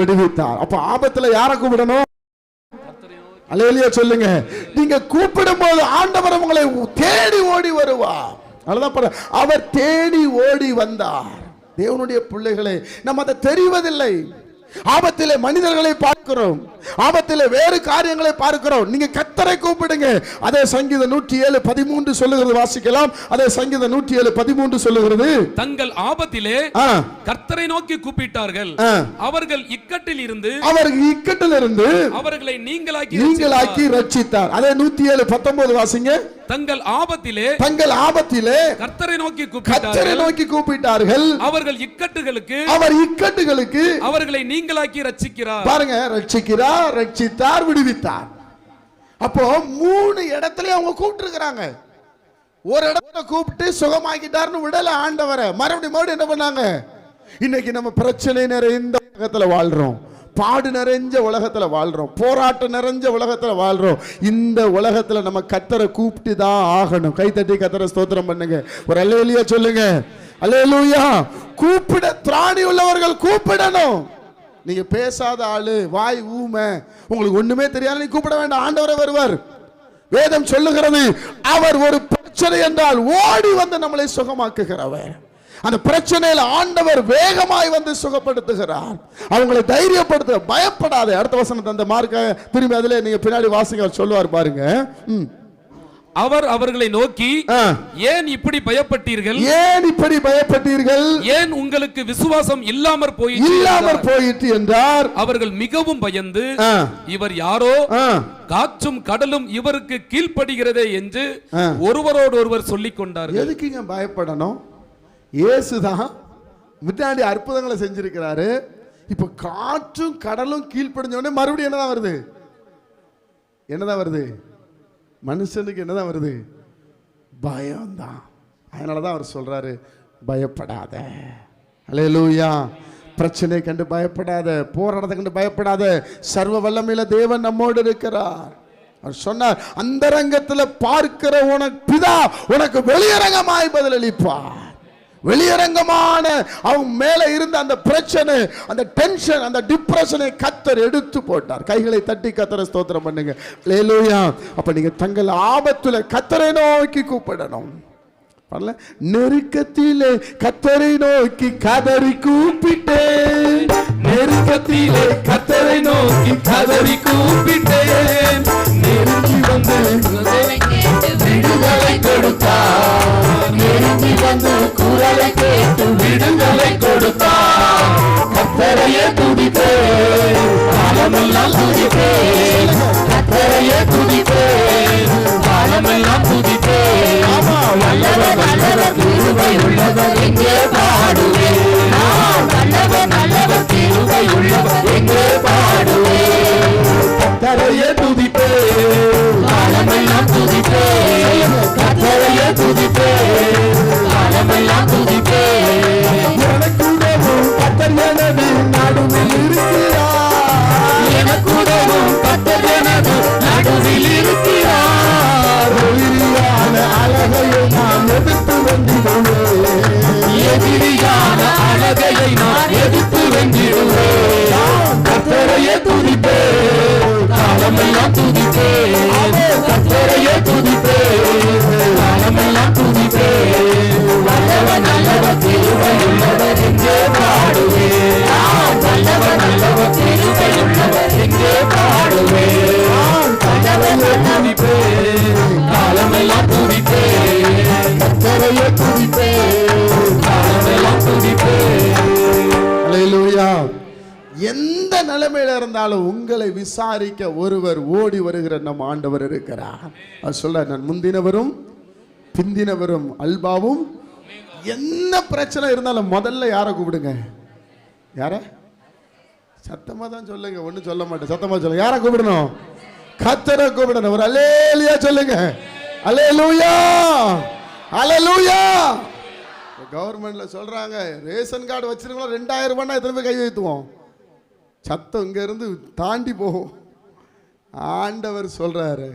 விடுவித்தார். அப்ப ஆபத்துல யாரை கூப்பிடணும்? அல்லேலூயா சொல்லுங்க. நீங்க கூப்பிடும் போது ஆண்டவர் உங்களை தேடி ஓடி வருவார். அதுதான் அவர் தேடி ஓடி வந்தார். தேவனுடைய பிள்ளைகளை நம்ம அதை தெரிவதில்லை. ஆபத்திலே மனிதர்களை பார்க்கிறோம், ஆபத்திலே வேறு காரியங்களை பார்க்கிறோம். நீங்க கர்த்தரை கூப்பிடுங்க. அதே சங்கீதம் 107:13 சொல்லுகிறது, வாசிக்கலாம். அதே சங்கீதம் 107:13 சொல்லுகிறது, தங்கள் ஆபத்திலே கர்த்தரை நோக்கி கூப்பிட்டார்கள். அவர்கள் இக்கட்டில் இருந்து அவர்களை நீங்களாக்கி ரட்சித்தார். அதே 107:19 வாசிங்க. தங்கள் ஆபத்திலே கர்த்தரை நோக்கி கூப்பிட்டார்கள். அவர்கள் இக்கட்டுகளுக்கு அவர்களை நீங்களாக்கி ரட்சிக்கிறார். பாருங்க, ரட்சித்தார், விடுவித்தார். அப்போ 3 இடத்துல அவங்க கூப்பிட்டுருக்காங்க. ஒரு இடத்துல கூப்பிட்டு சுகமாக்கிட்டார்னு விடல ஆண்டவரை. மறுபடியும் என்ன பண்ணாங்க? இன்னைக்கு நம்ம பிரச்சனை நிறைந்த உலகத்துல வாழ்றோம், பாடு நிறைஞ்ச உலகத்துல வாழ்றோம், போராட்டம் நிறைஞ்ச உலகத்துல வாழ்றோம். இந்த உலகத்துல நம்ம கர்த்தரை கூப்பிட்டு தான் ஆகணும். கை தட்டி கர்த்தரை ஸ்தோத்திரம் பண்ணுங்க. ஒரு அல்லேலூயா சொல்லுங்க. அல்லேலூயா. கூப்பிட திராணி உள்ளவர்கள் கூப்பிடணும். நீங்க பேசாத ஆளு, வாய் ஊமை, உங்களுக்கு ஒண்ணுமே தெரியாது, நீ கூப்பிட வேண்டாம், ஆண்டவரே வருவார். வேதம் சொல்லுகிறது, அவர் ஒரு பிரச்சனை என்றால் ஓடி வந்து நம்மளை சுகமாக்குகிறவர். அந்த பிரச்சனையில ஆண்டவர் வேகமாய் வந்து சுகப்படுத்துகிறார். அவங்களை தைரியப்படுத்த, பயப்படாத. அடுத்த வசனத்தை அந்த மார்க்க திரும்பி அதிலே நீங்க பின்னாடி வாசிக்க சொல்லுவார் பாருங்க. அவர் அவர்களை நோக்கி, ஏன் இப்படி பயப்பட்டீர்கள்? ஏன் உங்களுக்கு விசுவாசம் இல்லாமற் போயிற்று என்றார். அவர்கள் மிகவும் பயந்து, இவர் யாரோ, காற்றும் கடலும் இவருக்கு கீழ்ப்படுகிறதே என்று ஒருவரோடு ஒருவர் சொல்லிக் கொண்டார்கள். எதுக்குங்க பயப்படணும்? இயேசுதான் முன்னாடி அற்புதங்களை செஞ்சிருக்கிறாரு. இப்ப காற்றும் கடலும் கீழ்ப்படிஞ்ச உடனே மறுபடியும் என்னதான் வருது? மனுஷனுக்கு என்னதான் வருது? பயம்தான். அதனாலதான் அவர் சொல்றாரு, பயப்படாத. அல்லேலூயா. பிரச்சனை கண்டு பயப்படாத, போராட்டத்தை கண்டு பயப்படாத. சர்வ வல்லமையில தேவன் நம்மோடு இருக்கிறார். அவர் சொன்னார், அந்தரங்கத்தில் பார்க்கிற உனக்கு பிதா உனக்கு வெளியரங்கமாய் பதிலளிப்பார். வெளியரங்கமான அவங்க மேல இருந்த அந்த பிரச்சனை, அந்த டென்ஷன், அந்த டிப்ரெஷனை கர்த்தர் எடுத்து போட்டார். கைகளை தட்டி கர்த்தரை ஸ்தோத்திரம் பண்ணுங்க. அல்லேலூயா. அப்ப நீங்க தங்கள் ஆபத்துல கர்த்தரை நோக்கி கூப்பிடணும். நெருக்கத்திலே கர்த்தரை நோக்கி கதறி கூப்பிட்டேன். நெருக்கத்திலே கர்த்தரை நோக்கி கதறி கூப்பிட்டேன். நெருங்கி வந்து விடுதலை கொடுத்தார். நெருங்கி வந்து குரலை கேட்டு விடுதலை கொடுத்தார். கர்த்தரையே துதிப்பேன், காலமெல்லாம் துதிப்பேன். கர்த்தரையே துதிப்பேன், காலமெல்லாம் துதிப்பேன். நல்லவர் நல்லவர் கிருபை உள்ளவர் எங்கே பாடுவேன். நல்லவர் நல்லவர் கிருபை உள்ளவர் எங்கே பாடுவேன். கர்த்தரையே துதிப்பேன், காலமெல்லாம் துதிப்பேன். கர்த்தரையே துதிப்பேன், காலமெல்லாம் துதிப்பேன். எந்த நிலைமையில இருந்தாலும் உங்களை விசாரிக்க ஒருவர் ஓடி வருகிற நம் ஆண்டவர் இருக்கிறார். அவர் சொல்ற, நான் முந்தினவரும் பிந்தினவரும் அல்பாவும். என்ன பிரச்சனை இருந்தாலும் முதல்ல யாரை கூப்பிடுங்க? யார? சத்தமா தான் சொல்லுங்க, ஒன்னும் சொல்ல மாட்டேன். சத்தமா சொல்லுங்க. யாரை கூப்பிடணும்? கர்த்தரை கூப்பிடணும். ஒரு அல்லேலூயா சொல்லுங்க. அல்லேலூயா, அல்லேலூயா. கவர்மெண்ட்ல சொல்றாங்க, ரேஷன் கார்டு வச்சிருக்கோம் 2000 ரூபாய் எத்தனை பேர் கை வைத்துவோம்? சத்தம் இங்க இருந்து தாண்டி போகும். ஆண்டவர் சொல்றாரு,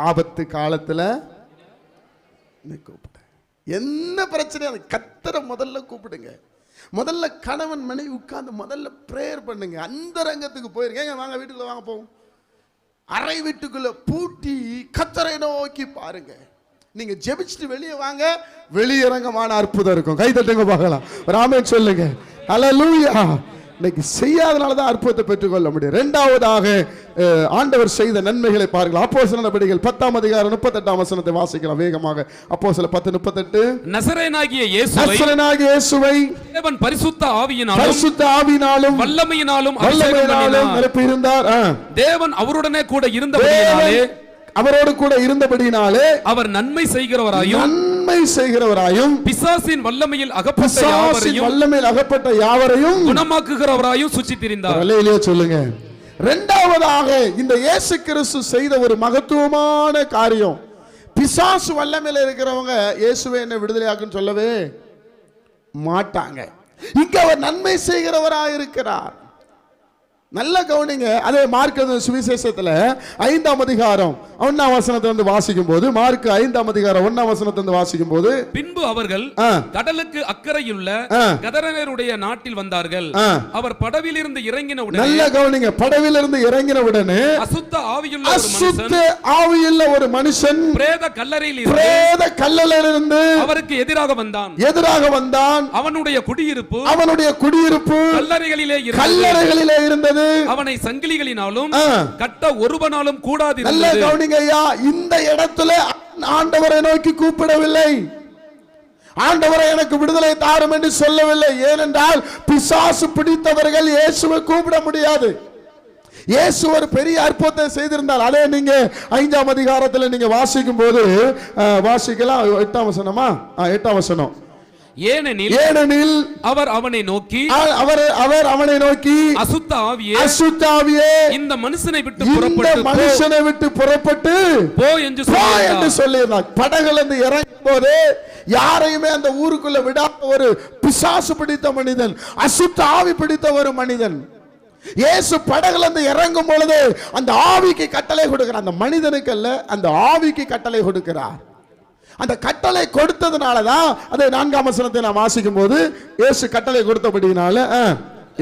ஆபத்து காலத்துல கூப்பிட்டேன். என்ன பிரச்சனை? கர்த்தரை முதல்ல கூப்பிடுங்க. முதல்ல கணவன் மனைவி உட்கார்ந்து முதல்ல பிரேயர் பண்ணுங்க. அந்த ரங்கத்துக்கு போயிருக்கேன். வாங்க வீட்டுக்குள்ள வாங்க போவோம். அறை வீட்டுக்குள்ள பூட்டி கர்த்தரை நோக்கி பாருங்க. நீங்க ஜெபிச்சுட்டு வெளியே வாங்க, வெளியரங்கமான அற்புதம் இருக்கும். கை தட்டுங்க பார்க்கலாம். ஒரு ஆமென் சொல்லுங்க. அல்லேலூயா. இன்னைக்கு செய்யாதனால தான் அற்புதத்தை பெற்றுக்கொள்ள முடியும். இரண்டாவதாக ஆண்டவர் செய்த நன்மைகளை பாருங்கள். அப்போஸ்தலர் நடபடிகள் 10ஆம் அதிகாரம் 38ஆம் வசனத்தை வாசிக்கலாம் வேகமாக. அப்போஸ்தலர் 10:38. நசரேயனாகிய இயேசுவை தேவன் பரிசுத்த ஆவியினாலும் வல்லமையினாலும் நிரப்பி இருந்தார். தேவன் அவருடனே கூட இருந்தபடியினாலே அவர் நன்மை செய்கிறவராயும் பிசாசின் வல்லமையில் அகப்பட்ட யாவரையும் குணமாக்குகிறவராயும் சுற்றி திரிந்தார். அல்லேலூயா சொல்லுங்க. இரண்டாவதாக இந்த இயேசு கிறிஸ்து செய்த ஒரு மகத்துவமான காரியம், பிசாசு வல்லமையில் இருக்கிறவங்க இயேசுவை என்ன விடுதலையாக்குன்னு சொல்லவே மாட்டாங்க. இங்க அவர் நன்மை செய்கிறவராக இருக்கிறார். நல்ல கவனிங்க. அதே மார்க் சுவிசேஷத்துல 5ஆம் அதிகாரம் 1ஆம் வசனத்தை வந்து வாசிக்கும் போது, மார்க் 5ஆம் அதிகாரம் 1ஆம் வசனத்தை வந்து வாசிக்கும் போது, பின்பு அவர்கள் கடலுக்கு அக்கறையுள்ள கதரேனருடைய நாட்டில் வந்தார்கள். அவர் படவிலிருந்து இறங்கின உடனே, நல்ல கவனிங்க, படவிலிருந்து இறங்கின உடனே அசுத்த ஆவியுள்ள ஒரு மனுஷன் பிரேத கல்லறையிலிருந்து அவருக்கு எதிராக வந்தான். அவனுடைய குடியிருப்பு கல்லறைகளிலே இருந்தது. அவனை சங்கிலிகளினாலும் கட்ட ஒருவனாலும் கூடாதிருந்தது. இந்த இடத்துல ஆண்டவரை நோக்கி கூப்பிடவில்லை. ஆண்டவரை எனக்கு விடுதலை தாரும் என்று சொல்லவில்லை. ஏனென்றால் பிசாசு பிடித்தவர்கள் இயேசுவை கூப்பிட முடியாது. இயேசு ஒரு பெரிய அற்புதத்தை செய்திருந்தால், அதே நீங்க 5ஆம் அதிகாரத்தில் நீங்க வாசிக்கும் போது வாசிக்கலாம். 8ஆம் வசனமா? 8ஆம் வசனம். ஏனெனில் அவர் அவனை நோக்கி அசுத்த ஆவியே இந்த மனுஷனை விட்டு புறப்பட்டு போ என்று சொல்லியிருந்தார். படகுல இருந்து இறங்கும் போது யாரையுமே அந்த ஊருக்குள்ள விடாத ஒரு பிசாசு பிடித்த மனிதன், அசுத்த ஆவி பிடித்த ஒரு மனிதன் இயேசு படகுல இருந்து இறங்கும் பொழுது அந்த ஆவிக்கு கட்டளை கொடுக்கிறார். அந்த மனிதனுக்கு அல்ல, அந்த ஆவிக்கு கட்டளை கொடுக்கிறார். அந்த கட்டளை கொடுத்ததுனாலதான் அதை 4ஆம் வசனத்தை நாம் வாசிக்கும் போது இயேசு கட்டளை கொடுத்தபடினால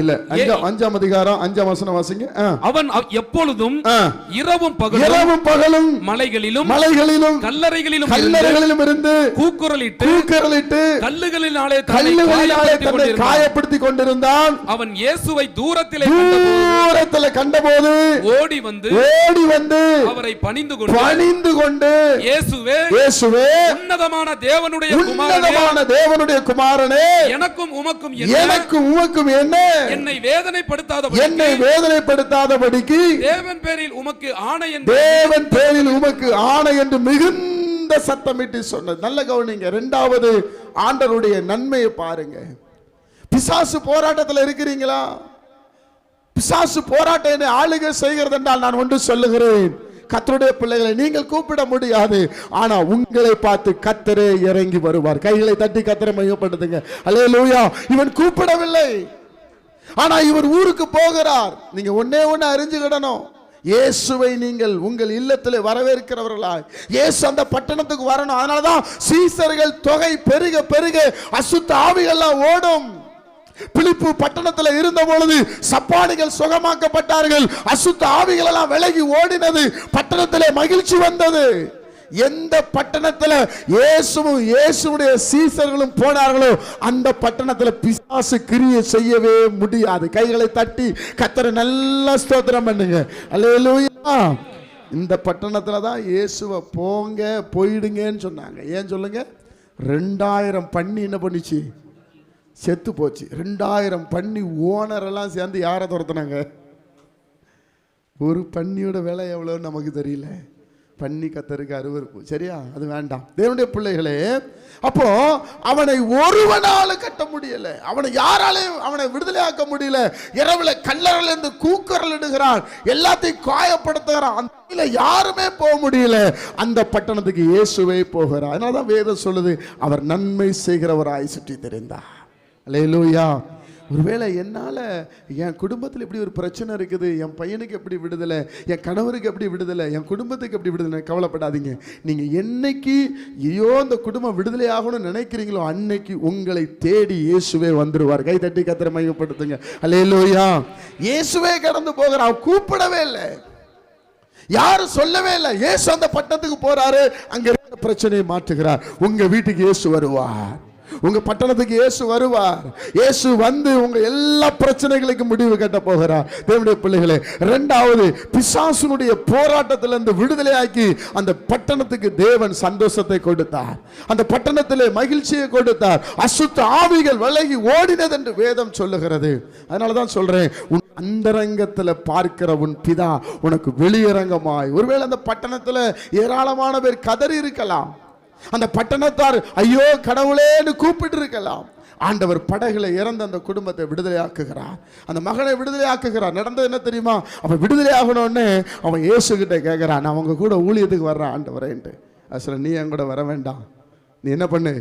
இல்ல 5ஆம் அதிகாரம் 5ஆம் வசனம் வாசிங்க. அவன் எப்பொழுதும் இரவும் பகலும் மலைகளிலும் கல்லறைகளிலும் இருந்து கூக்குரலிட்டு கல்லுகளினாலே காயப்படுத்திக் கொண்டிருந்தான். அவன் இயேசுவை தூரத்திலே கண்டபோது ஓடி வந்து அவரை பணிந்து கொண்டு இயேசுவே உன்னதமான தேவனுடைய குமாரனே, எனக்கும் உமக்கும் என்ன? என்னை வேதனைப்படுத்தாதபடிக்கு தேவன் பேரில் உமக்கு ஆணை என்று மிகுந்த சத்தமிட்டு சொன்னது. நல்ல கவனிங்க. இரண்டாவது ஆண்டவருடைய நன்மையை பாருங்க. பிசாசு போராட்டத்தில் இருக்கிறீங்களா? பிசாசு போராட்டம் ஆளுகை செய்கிறது என்றால் நான் ஒன்று சொல்லுகிறேன், கர்த்தருடைய பிள்ளைகளை நீங்கள் கூப்பிட முடியாது. ஆனா உங்களை பார்த்து கர்த்தரே இறங்கி வருவார். கைகளை தட்டி கர்த்தரை மையப்படுத்துங்க. அல்லேலூயா. இவன் கூப்பிடவில்லை, ஆனா இவர் ஊருக்கு போகிறார். நீங்க ஒன்னே ஒன்னு அறிஞ்சுக்கிடணும், இயேசுவை நீங்கள் உங்கள் இல்லத்திலே வரவேற்கிறவர்களாய் இயேசு அந்த பட்டணத்துக்கு வரணும். அதனாலதான் சீசர்கள் தொகை பெருக பெருக அசுத்த ஆவிகள்லாம் ஓடும். பிலிப்பு பட்டணத்தில் இருந்த பொழுது சப்பானிகள் சுகமாக்கப்பட்டார்கள், அசுத்த ஆவிகள் எல்லாம் விலகி ஓடினது, பட்டணத்திலே மகிழ்ச்சி வந்தது. எந்த பட்டணத்தில் இயேசுவுடைய சீசர்களும் போனார்களோ அந்த பட்டணத்தில் பிசாசு கிரியை செய்யவே முடியாது. கைகளை தட்டி கர்த்தரை நல்லா ஸ்தோத்திரம் பண்ணுங்க. அல்லேலூயா. இந்த பட்டணத்தில் தான் இயேசுவை போயிடுங்கன்னு சொன்னாங்க. ஏன் சொல்லுங்க? 2000 பண்ணி என்ன பண்ணிச்சு? செத்து போச்சு. 2000 பன்னி ஓனர் எல்லாம் சேர்ந்து யாரை துரத்துனாங்க? ஒரு பன்னியோட விலை எவ்வளோன்னு நமக்கு தெரியல. பன்னி கத்தருக்கு அருவருப்பு. சரியா? அது வேண்டாம். தேவனுடைய பிள்ளைகளே, அப்போ அவனை ஒருவனால கட்ட முடியல, அவனை யாராலையும் அவனை விடுதலை ஆக்க முடியல. இரவுல கல்லறையில இருந்து கூக்குரல் இடுகிறான், எல்லாத்தையும் காயப்படுத்துகிறான். அந்த யாருமே போக முடியல. அந்த பட்டணத்துக்கு இயேசுவே போகிறார். அதனாலதான் வேதம் சொல்லுது, அவர் நன்மை செய்கிறவராய் சுற்றி தெரிந்தார். அல்லேலூயா. ஒருவேளை என்னால் என் குடும்பத்தில் இப்படி ஒரு பிரச்சனை இருக்குது, என் பையனுக்கு எப்படி விடுதலை, என் கணவருக்கு எப்படி விடுதலை, என் குடும்பத்துக்கு எப்படி விடுதலை, கவலைப்படாதீங்க. நீங்கள் என்னைக்கு ஐயோ இந்த குடும்பம் விடுதலை ஆகணும்னு நினைக்கிறீங்களோ அன்னைக்கு உங்களை தேடி இயேசுவே வந்துடுவார். கை தட்டி கத்திர மையப்படுத்துங்க. அல்லேலூயா. இயேசுவே கடந்து போகிறார், கூப்பிடவே இல்லை, யாரும் சொல்லவே இல்லை. இயேசு அந்த பட்டணத்துக்கு போறாரு, அங்க இருக்கிற பிரச்சனையை மாற்றுகிறார். உங்க வீட்டுக்கு இயேசு வருவார், உங்க பட்டணத்துக்கு இயேசு வருவார். இயேசு வந்து உங்க எல்லா பிரச்சனைகளுக்கும் முடிவு கட்ட போகிறார். தேவனுடைய பிள்ளைகளே, இரண்டாவது, பிசாசுனுடைய போராட்டத்திலிருந்து விடுதலையாக்கி அந்த பட்டணத்துக்கு தேவன் சந்தோஷத்தை கொடுத்தார், அந்த பட்டணத்திலே மகிழ்ச்சியை கொடுத்தார். அசுத்த ஆவிகள் விலகி ஓடினது என்று வேதம் சொல்லுகிறது. அதனாலதான் சொல்றேன், உன் அந்தரங்கத்தில் பார்க்கிற உன் பிதா உனக்கு வெளியரங்கமாய். ஒருவேளை அந்த பட்டணத்தில் ஏராளமான பேர் கதறி இருக்கலாம், அந்த பட்டணத்தார் ஐயோ கடவுளேன்னு கூப்பிட்டு இருக்கலாம். ஆண்டவர் படகுல இறந்து அந்த குடும்பத்தை விடுதலை ஆக்குகிறார், அந்த மகனை விடுதலை ஆக்குகிறார். நடந்தது என்ன தெரியுமா? அவன் விடுதலை ஆகணும்னு அவன் இயேசு கிட்ட கேட்கிறான், நான் அவங்க கூட ஊழியத்துக்கு வர்றேன் ஆண்டவரேன்ட்டு. அசல நீ என் கூட வர வேண்டாம், நீ என்ன பண்ணு,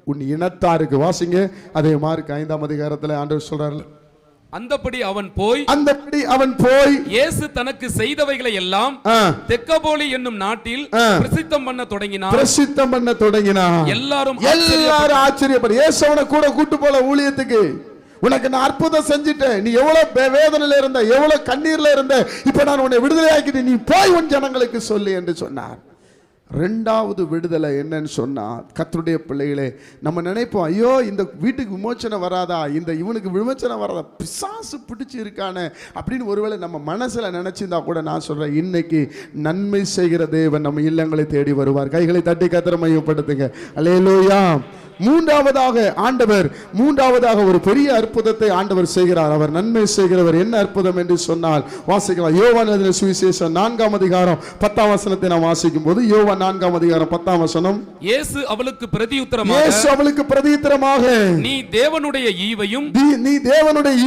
உன் இனத்தாருக்கு. வாசிங்க அதே மார்க் 5ஆம் அதிகாரத்தில் ஆண்டவர் சொல்றாரு, அந்தபடி அவன் போய் இயேசு தனக்கு செய்தவைகளை எல்லாம் தெக்கப்போலி என்னும் நாட்டில் பிரசித்தம் பண்ண தொடங்கினார். எல்லாரும் ஆச்சரியப்படு. இயேசு அவனை கூட கூட்டு போல ஊழியத்துக்கு, உனக்கு நான் அற்புதம் செஞ்சுட்டேன், நீ எவ்வளவு வேதனையில இருந்த, எவ்வளவு கண்ணீர்ல இருந்த, இப்ப நான் உன்னை விடுதலை ஆக்கிட்டு நீ போய் உன் ஜனங்களுக்கு சொல்லு என்று சொன்னார். ரெண்டாவது விடுதலை என்னன்னு சொன்னா, கர்த்தருடைய பிள்ளைகளே, நம்ம நினைப்போம் ஐயோ இந்த வீட்டுக்கு விமோச்சனை வராதா, இந்த இவனுக்கு விமோச்சனை வராதா, பிசாசு பிடிச்சி இருக்கானே அப்படின்னு ஒருவேளை நம்ம மனசுல நினைச்சிருந்தா கூட நான் சொல்றேன், இன்னைக்கு நன்மை செய்கிற தேவன் நம்ம இல்லங்களை தேடி வருவார். கைகளை தட்டி கர்த்தரை மையப்படுத்துங்க. அல்லேலூயா. மூன்றாவதாக ஒரு பெரிய அற்புதத்தை ஆண்டவர் செய்கிறார். அவர் நன்மை செய்கிறவர். என்ன அற்புதம் என்று சொன்னால் வாசிக்கலாம். யோவான் எழுதின சுவிசேஷம் 4ஆம் அதிகாரம் 10ஆம் வசனத்தை நாம் வாசிக்கும் போது, யோவான் 4ஆம் அதிகாரம் 10ஆம் வசனம், இயேசு அவளுக்கு பிரதியுத்தரமாக நீ தேவனுடைய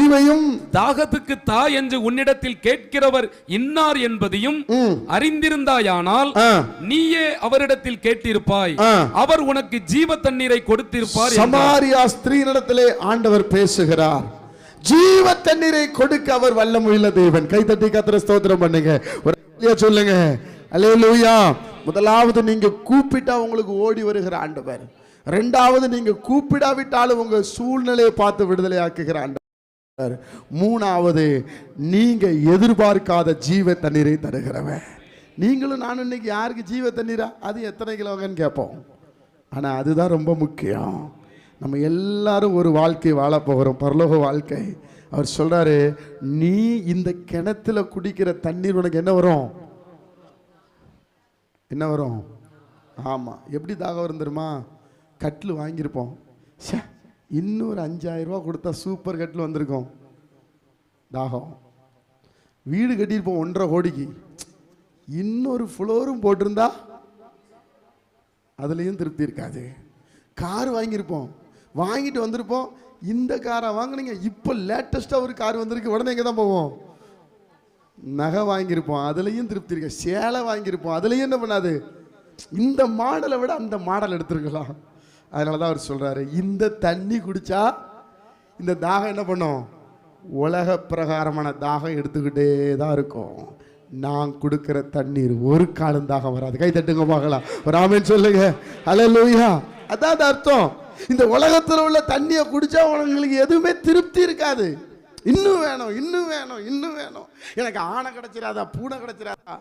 ஈவையும் தாகத்துக்கு தா என்று உன்னிடத்தில் கேட்கிறவர் இன்னார் என்பதையும் அறிந்திருந்தாயானால் நீயே அவரிடத்தில் கேட்டிருப்பாய், அவர் உனக்கு ஜீவ தண்ணீரை கொடுத்திருப்பார். சமாரியா ஸ்திரீனிடத்திலே ஆண்டவர் பேசுகிறார். ஜீவ தண்ணீரை கொடுக்க அவர் வல்லமையுள்ள தேவன். கை தட்டி கர்த்தரை ஸ்தோத்திரம் பண்ணுங்க. ஒரு சொல்லுங்க அல்லேலூயா. முதலாவது நீங்க கூப்பிட்டா உங்களுக்கு ஓடி வருகிற ஆண்டவர். இரண்டாவது நீங்க கூப்பிடாவிட்டாலும் உங்க சூழ்நிலையை பார்த்து விடுதலை ஆக்குகிற ஆண்டவர். மூணாவது நீங்க எதிர்பார்க்காத ஜீவ தண்ணீரை தருகிறவன். நீங்களும் நானும் இன்னைக்கு யாருக்கு ஜீவ தண்ணீரா, அது எத்தனை கிலோங்கன்னு கேட்போம். ஆனால் அதுதான் ரொம்ப முக்கியம். நம்ம எல்லாரும் ஒரு வாழ்க்கை வாழ போகிறோம், பரலோக வாழ்க்கை. அவர் சொல்றாரு, நீ இந்த கிணத்துல குடிக்கிற தண்ணீர் உனக்கு என்ன வரும்? ஆமாம். எப்படி தாகம் வரும் தெரியுமா? கட்டில் வாங்கியிருப்போம், இன்னொரு 5000 ரூபா கொடுத்தா சூப்பர் கட்டில் வந்திருக்கோம். தாகம். வீடு கட்டியிருப்போம் 1.5 கோடிக்கு, இன்னொரு ஃப்ளோரும் போட்டிருந்தா அதுலேயும் திருப்தி இருக்காது. கார் வாங்கியிருப்போம், வாங்கிட்டு வந்திருப்போம், இந்த காரை வாங்கினீங்க, இப்போ லேட்டஸ்ட்டாக ஒரு கார் வந்திருக்கு, உடனே எங்கே தான் போவோம்? நகை வாங்கியிருப்போம், அதுலேயும் திருப்தி இருக்கு. சேலை வாங்கியிருப்போம், அதுலேயும் என்ன பண்ணாது? இந்த மாடலை விட அந்த மாடல் எடுத்துருக்கலாம். அதனால தான் அவர் சொல்கிறாரு, இந்த தண்ணி குடித்தா இந்த தாகம் என்ன பண்ணும்? உலக பிரகாரமான தாகம் எடுத்துக்கிட்டே தான் இருக்கும். நான் கொடுக்கிற தண்ணீர் ஒரு காலம் தாகம் வராது. கை தட்டுங்க பார்க்கலாம், ஒரு ஆமென் சொல்லுங்க. அல்லேலூயா. அதான் அர்த்தம். இந்த உலகத்தில் உள்ள தண்ணியை குடிச்சா உங்களுக்கு எதுவுமே திருப்தி இருக்காது. இன்னும் வேணும், இன்னும் வேணும், இன்னும் வேணும். எனக்கு ஆணை கிடைச்சிடாதா, பூனை கிடைச்சிடாதா,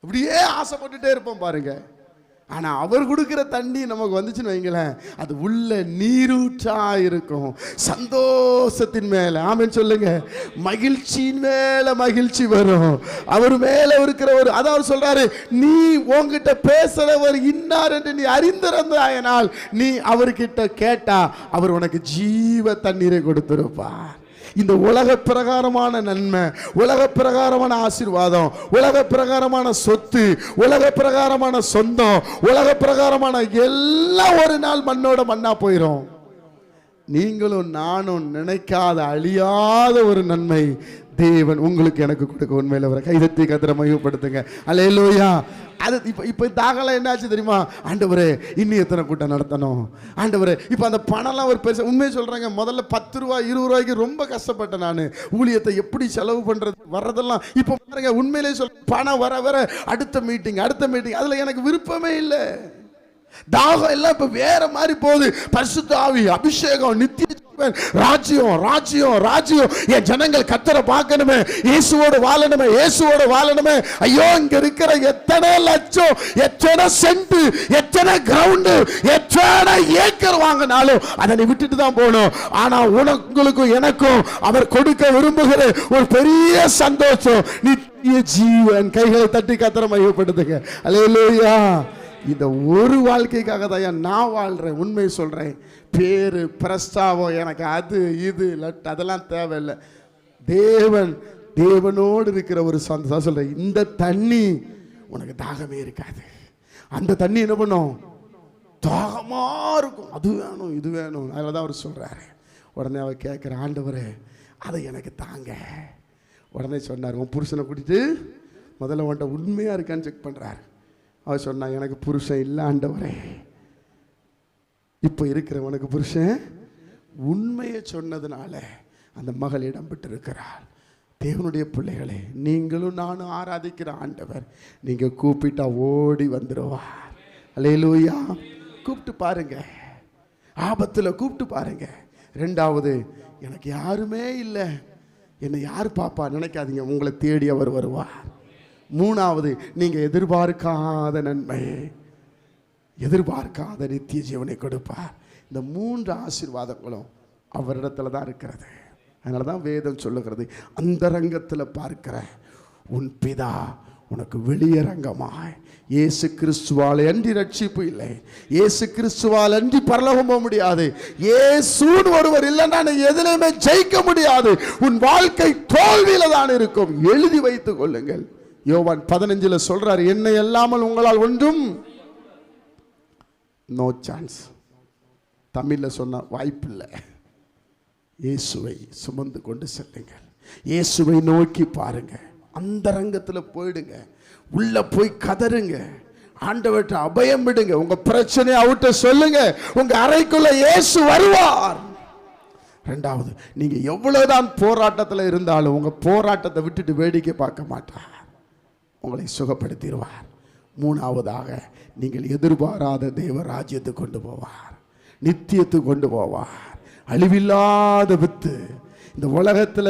அப்படியே ஆசைப்பட்டுட்டே இருப்போம் பாருங்க. ஆனா அவர் கொடுக்கிற தண்ணி நமக்கு வந்துச்சுன்னு வைங்களேன், அது உள்ள நீரூற்றா இருக்கும். சந்தோஷத்தின் மேல ஆமென் சொல்லுங்க, மகிழ்ச்சியின் மேல மகிழ்ச்சி வரும். அவர் மேல இருக்கிற ஒரு அதாவது சொல்றாரு, நீ உன்கிட்ட பேசுறவர் இன்னார் என்று நீ அறிந்திருந்தாயனால் நீ அவர்கிட்ட கேட்டா அவர் உனக்கு ஜீவ தண்ணீரை கொடுத்திருப்பார். இந்த உலக பிரகாரமான நன்மை, உலக பிரகாரமான ஆசீர்வாதம், உலக பிரகாரமான சொத்து, உலக பிரகாரமான சொந்தம், உலக பிரகாரமான எல்லாம் ஒரு நாள் மண்ணோட மண்ணா போயிடும். நீங்களும் நானும் நினைக்காத அழியாத ஒரு நன்மை தேவன் உங்களுக்கு எனக்கு கொடுக்க. உண்மையில வர கைதட்டி கத்திர மையப்படுத்துங்க. அல்லேலூயா. அது இப்போ தாகலாம் என்னாச்சு தெரியுமா? ஆண்டவரே இன்னும் எத்தனை கூட்டம் நடத்தணும் ஆண்டவரே. இப்போ அந்த பணம்லாம் ஒரு பெருசு உண்மையை சொல்கிறாங்க. முதல்ல 10 ரூபா 20 ரூபாய்க்கு ரொம்ப கஷ்டப்பட்டேன் நான். ஊழியத்தை எப்படி செலவு பண்ணுறது வர்றதெல்லாம் இப்போ பாருங்க. உண்மையிலே பணம் வர வர அடுத்த மீட்டிங் அதில் எனக்கு விருப்பமே இல்லை. தாகம் எல்லாம் இப்ப வேற மாதிரி போகுது. பரிசுத்த ஆவி, அபிஷேகம், நித்திய ராஜ்யம் ராஜ்யம் ராஜ்யம். என் ஜனங்கள் கர்த்தரை பார்க்கணுமே, இயேசுவோடு வாழணுமே. ஐயோ, இங்க இருக்கிற எத்தனை லட்சம், எத்தனை சென்ட், எத்தனை கிரவுண்ட், எத்தனை ஏக்கர் வாங்கினாலும் அதை நீ விட்டுட்டு தான் போகணும். ஆனா உங்களுக்கும் எனக்கும் அவர் கொடுக்க விரும்புகிற ஒரு பெரிய சந்தோஷம், நித்திய ஜீவன். கைகளை தட்டி கர்த்தரை மையப்படுத்துங்க. அல்லேலூயா. இந்த ஒரு வாழ்க்கைக்காக தான் நான் வாழ்றேன். உண்மை சொல்றேன். பேரு பிரஸ்தாவம் எனக்கு அது இது அதெல்லாம் தேவையில்லை. தேவனோடு இருக்கிற ஒரு சந்தோஷம் சொல்றேன். இந்த தண்ணி உனக்கு தாகமே இருக்காது. அந்த தண்ணி என்ன பண்ணும்? தாகமா இருக்கும். அது வேணும் இது வேணும். அதில் தான் அவர் சொல்றாரு. உடனே அவர் கேட்குற, ஆண்டவரே அதை எனக்கு தாங்க. உடனே சொன்னார், உன் புருஷனை கூட்டிட்டு முதல்ல உன்ட்ட உண்மையா இருக்கான்னு செக் பண்றாரு. அவர் சொன்னா, எனக்கு புருஷன் இல்லை ஆண்டவரே. இப்போ இருக்கிறவனுக்கு புருஷன் உண்மையை சொன்னதுனால அந்த மகள் இடம் பெற்று இருக்கிறாள். தேவனுடைய பிள்ளைகளே, நீங்களும் நானும் ஆராதிக்கிற ஆண்டவர் நீங்க கூப்பிட்டா ஓடி வந்துடுவார். அல்லேலூயா. கூப்பிட்டு பாருங்க, ஆபத்தில் கூப்பிட்டு பாருங்க. ரெண்டாவது, எனக்கு யாருமே இல்லை, என்னை யார் பாப்பா நினைக்காதீங்க, உங்களை தேடி அவர் வருவார். மூணாவது, நீங்க எதிர்பார்க்காத நன்மை, எதிர்பார்க்காத நித்திய ஜீவனை கொடுப்பார். இந்த 3 ஆசீர்வாதங்களும் அவரிடத்துல தான் இருக்கிறது. அதனால தான் வேதம் சொல்லுகிறது, அந்தரங்கத்தில் பார்க்கிற உன் பிதா உனக்கு வெளியரங்கமாய். இயேசு கிறிஸ்துவால் அன்றி ரட்சிப்பு இல்லை, இயேசு கிறிஸ்துவால் அன்றி பரலோகம் போக முடியாது. இயேசுன்னு ஒருவர் இல்லைன்னா நீ எதிலுமே ஜெயிக்க முடியாது. உன் வாழ்க்கை தோல்வியில தான் இருக்கும். எழுதி வைத்துக் கொள்ளுங்கள். யோவான் 15 சொல்றாரு, என்னை அல்லாமல் உங்களால் ஒன்றும் நோ சான்ஸ். தமிழ்ல சொன்ன வாய்ப்பில்லை. இயேசுவை சுமந்து கொண்டு செல்லுங்கள். இயேசுவை நோக்கி பாருங்க. அந்தரங்கத்தில் போயிடுங்க, உள்ள போய் கதறுங்க, ஆண்டவர்கிட்ட அபயம் விடுங்க. உங்க பிரச்சனையை அவர்கிட்ட சொல்லுங்க. உங்க அறைக்குள்ள இயேசு வருவார். ரெண்டாவது, நீங்க எவ்வளவுதான் போராட்டத்தில் இருந்தாலும் உங்க போராட்டத்தை விட்டுட்டு வேடிக்கை பார்க்க மாட்டார், உங்களை சுகப்படுத்திடுவார். மூணாவதாக, நீங்கள் எதிர்பாராத தேவ ராஜ்யத்துக்கு கொண்டு போவார், நித்தியத்துக்கு கொண்டு போவார். அழிவில்லாத வித்து. இந்த உலகத்தில்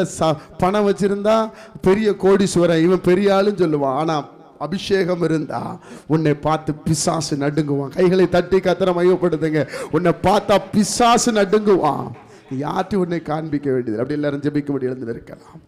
பணம் வச்சிருந்தா பெரிய கோடீஸ்வரன், இவன் பெரிய ஆளுன்னு சொல்லுவான். ஆனா அபிஷேகம் இருந்தா உன்னை பார்த்து பிசாசு நடுங்குவான். கைகளை தட்டி கர்த்தரை மையப்படுத்துங்க. உன்னை பார்த்தா பிசாசு நடுங்குவான். யார்ட்டி உன்னை காண்பிக்க வேண்டியது. அப்படி எல்லாரும் ஜெபிக்க வேண்டியது இருக்கலாம்.